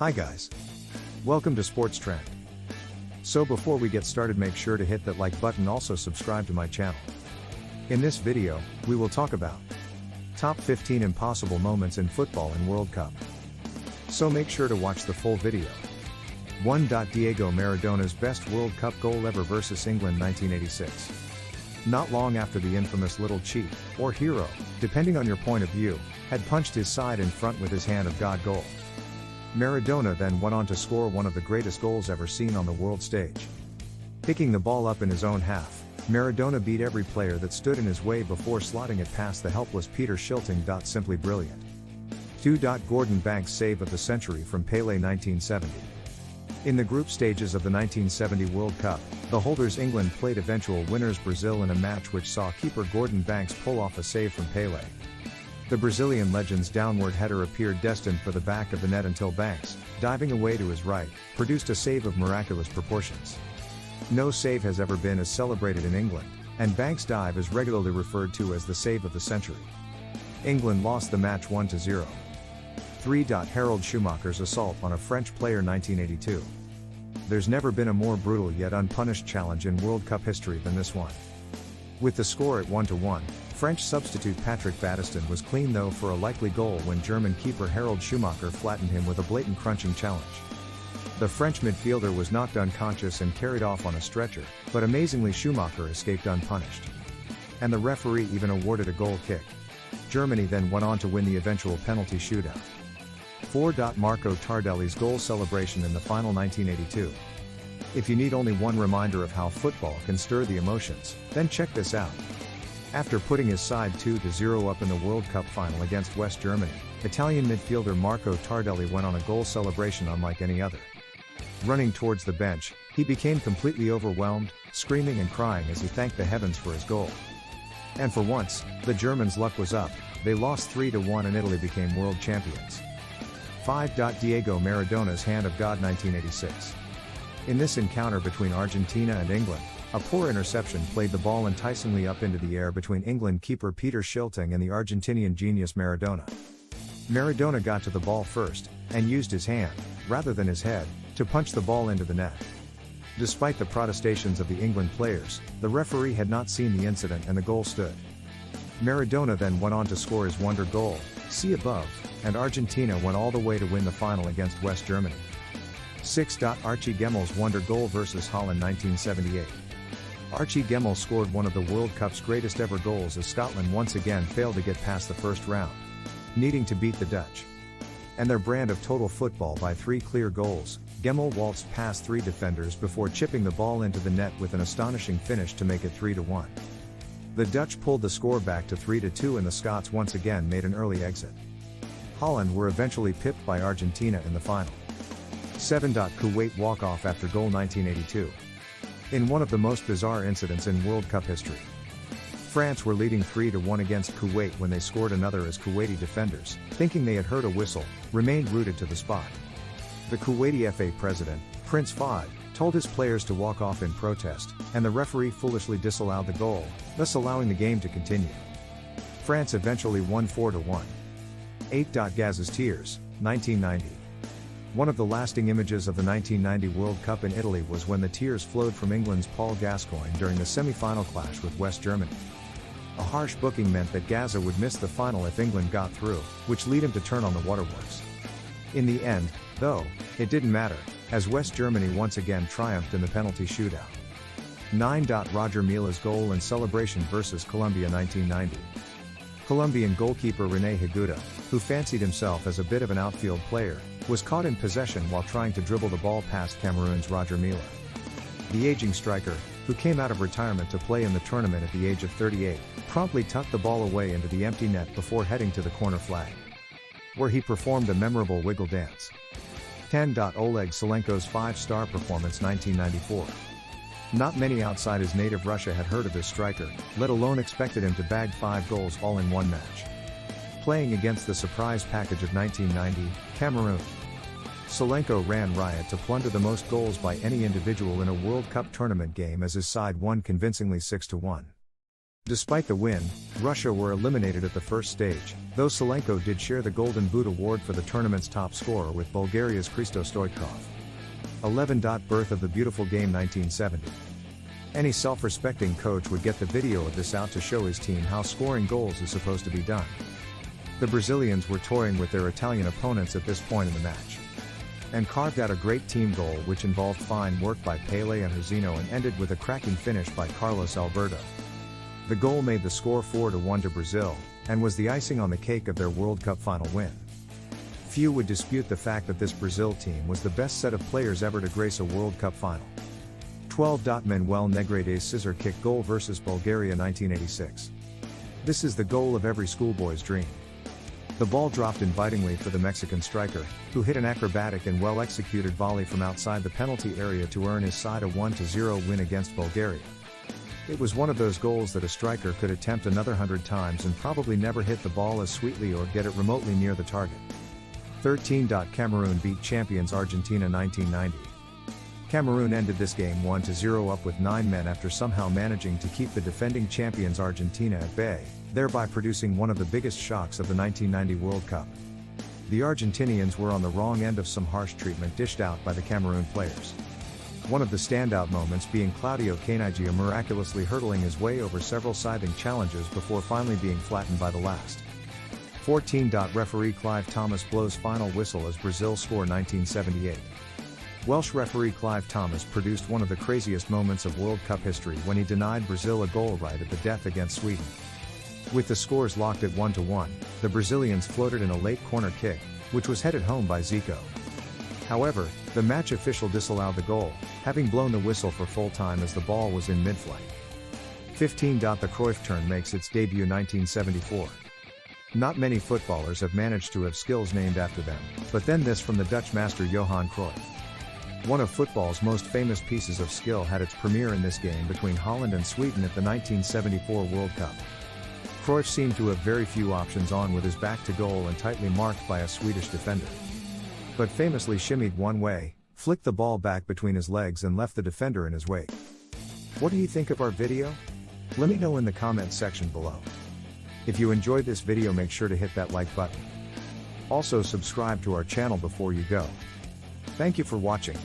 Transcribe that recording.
Hi guys. Welcome to Sports Trend. So before we get started, make sure to hit that like button, also subscribe to my channel. In this video, we will talk about top 15 impossible moments in football and World Cup. So make sure to watch the full video. 1. Diego Maradona's best World Cup goal ever versus England 1986. Not long after the infamous little cheat, or hero, depending on your point of view, had punched his side in front with his hand of God goal. Maradona then went on to score one of the greatest goals ever seen on the world stage. Picking the ball up in his own half, Maradona beat every player that stood in his way before slotting it past the helpless Peter Shilton. Simply brilliant. 2. Gordon Banks' save of the century from Pelé 1970. In the group stages of the 1970 World Cup, the holders England played eventual winners Brazil in a match which saw keeper Gordon Banks pull off a save from Pelé. The Brazilian legend's downward header appeared destined for the back of the net until Banks, diving away to his right, produced a save of miraculous proportions. No save has ever been as celebrated in England, and Banks' dive is regularly referred to as the save of the century. England lost the match 1-0. 3. Harald Schumacher's assault on a French player 1982. There's never been a more brutal yet unpunished challenge in World Cup history than this one. With the score at 1-1, French substitute Patrick Battiston was clean though for a likely goal when German keeper Harald Schumacher flattened him with a blatant crunching challenge. The French midfielder was knocked unconscious and carried off on a stretcher, but amazingly Schumacher escaped unpunished. And the referee even awarded a goal kick. Germany then went on to win the eventual penalty shootout. 4. Marco Tardelli's goal celebration in the final 1982. If you need only one reminder of how football can stir the emotions, then check this out. After putting his side 2-0 up in the World Cup final against West Germany, Italian midfielder Marco Tardelli went on a goal celebration unlike any other. Running towards the bench, he became completely overwhelmed, screaming and crying as he thanked the heavens for his goal. And for once, the Germans' luck was up. They lost 3-1 and Italy became world champions. 5. Diego Maradona's hand of God 1986. In this encounter between Argentina and England, a poor interception played the ball enticingly up into the air between England keeper Peter Shilton and the Argentinian genius Maradona. Maradona got to the ball first, and used his hand, rather than his head, to punch the ball into the net. Despite the protestations of the England players, the referee had not seen the incident and the goal stood. Maradona then went on to score his wonder goal, see above, and Argentina went all the way to win the final against West Germany. 6. Archie Gemmel's wonder goal versus Holland 1978. Archie Gemmel scored one of the World Cup's greatest ever goals as Scotland once again failed to get past the first round, needing to beat the Dutch. And their brand of total football by 3 clear goals, Gemmel waltzed past 3 defenders before chipping the ball into the net with an astonishing finish to make it 3-1. The Dutch pulled the score back to 3-2 and the Scots once again made an early exit. Holland were eventually pipped by Argentina in the final. 7. Kuwait walk-off after goal 1982. In one of the most bizarre incidents in World Cup history, France were leading 3-1 against Kuwait when they scored another as Kuwaiti defenders, thinking they had heard a whistle, remained rooted to the spot. The Kuwaiti FA president, Prince Fahd, told his players to walk off in protest, and the referee foolishly disallowed the goal, thus allowing the game to continue. France eventually won 4-1. 8. Gazza's tears, 1990. One of the lasting images of the 1990 World Cup in Italy was when the tears flowed from England's Paul Gascoigne during the semi-final clash with West Germany. A harsh booking meant that Gazza would miss the final if England got through, which led him to turn on the waterworks. In the end, though, it didn't matter, as West Germany once again triumphed in the penalty shootout. 9. Roger Mila's goal and celebration versus Colombia 1990. Colombian goalkeeper René Higuita, who fancied himself as a bit of an outfield player, was caught in possession while trying to dribble the ball past Cameroon's Roger Mila. The aging striker, who came out of retirement to play in the tournament at the age of 38, promptly tucked the ball away into the empty net before heading to the corner flag, where he performed a memorable wiggle dance. 10. Oleg Salenko's 5-star performance 1994. Not many outside his native Russia had heard of this striker, let alone expected him to bag 5 goals all in one match. Playing against the surprise package of 1990, Cameroon, Salenko ran riot to plunder the most goals by any individual in a World Cup tournament game as his side won convincingly 6-1. Despite the win, Russia were eliminated at the first stage, though Salenko did share the Golden Boot award for the tournament's top scorer with Bulgaria's Hristo Stoichkov. 11. Birth of the beautiful game 1970. Any self-respecting coach would get the video of this out to show his team how scoring goals is supposed to be done. The Brazilians were toying with their Italian opponents at this point in the match, and carved out a great team goal which involved fine work by Pele and Rosino and ended with a cracking finish by Carlos Alberto. The goal made the score 4-1 to Brazil, and was the icing on the cake of their World Cup final win. Few would dispute the fact that this Brazil team was the best set of players ever to grace a World Cup final. 12. Manuel Negrede's scissor kick goal versus Bulgaria 1986. This is the goal of every schoolboy's dream. The ball dropped invitingly for the Mexican striker, who hit an acrobatic and well-executed volley from outside the penalty area to earn his side a 1-0 win against Bulgaria. It was one of those goals that a striker could attempt another 100 times and probably never hit the ball as sweetly or get it remotely near the target. 13. Cameroon beat champions Argentina 1990. Cameroon ended this game 1-0 up with 9 men after somehow managing to keep the defending champions Argentina at bay, thereby producing one of the biggest shocks of the 1990 World Cup. The Argentinians were on the wrong end of some harsh treatment dished out by the Cameroon players. One of the standout moments being Claudio Caniggia miraculously hurtling his way over several scything challenges before finally being flattened by the last. 14. Referee Clive Thomas blows final whistle as Brazil score 1978. Welsh referee Clive Thomas produced one of the craziest moments of World Cup history when he denied Brazil a goal right at the death against Sweden. With the scores locked at 1-1, the Brazilians floated in a late corner kick, which was headed home by Zico. However, the match official disallowed the goal, having blown the whistle for full time as the ball was in mid-flight. 15. The Cruyff turn makes its debut 1974. Not many footballers have managed to have skills named after them, but then this from the Dutch master Johan Cruyff. One of football's most famous pieces of skill had its premiere in this game between Holland and Sweden at the 1974 World Cup. Cruyff seemed to have very few options on with his back to goal and tightly marked by a Swedish defender, but famously shimmied one way, flicked the ball back between his legs and left the defender in his wake. What do you think of our video? Let me know in the comments section below. If you enjoyed this video, make sure to hit that like button. Also subscribe to our channel before you go. Thank you for watching.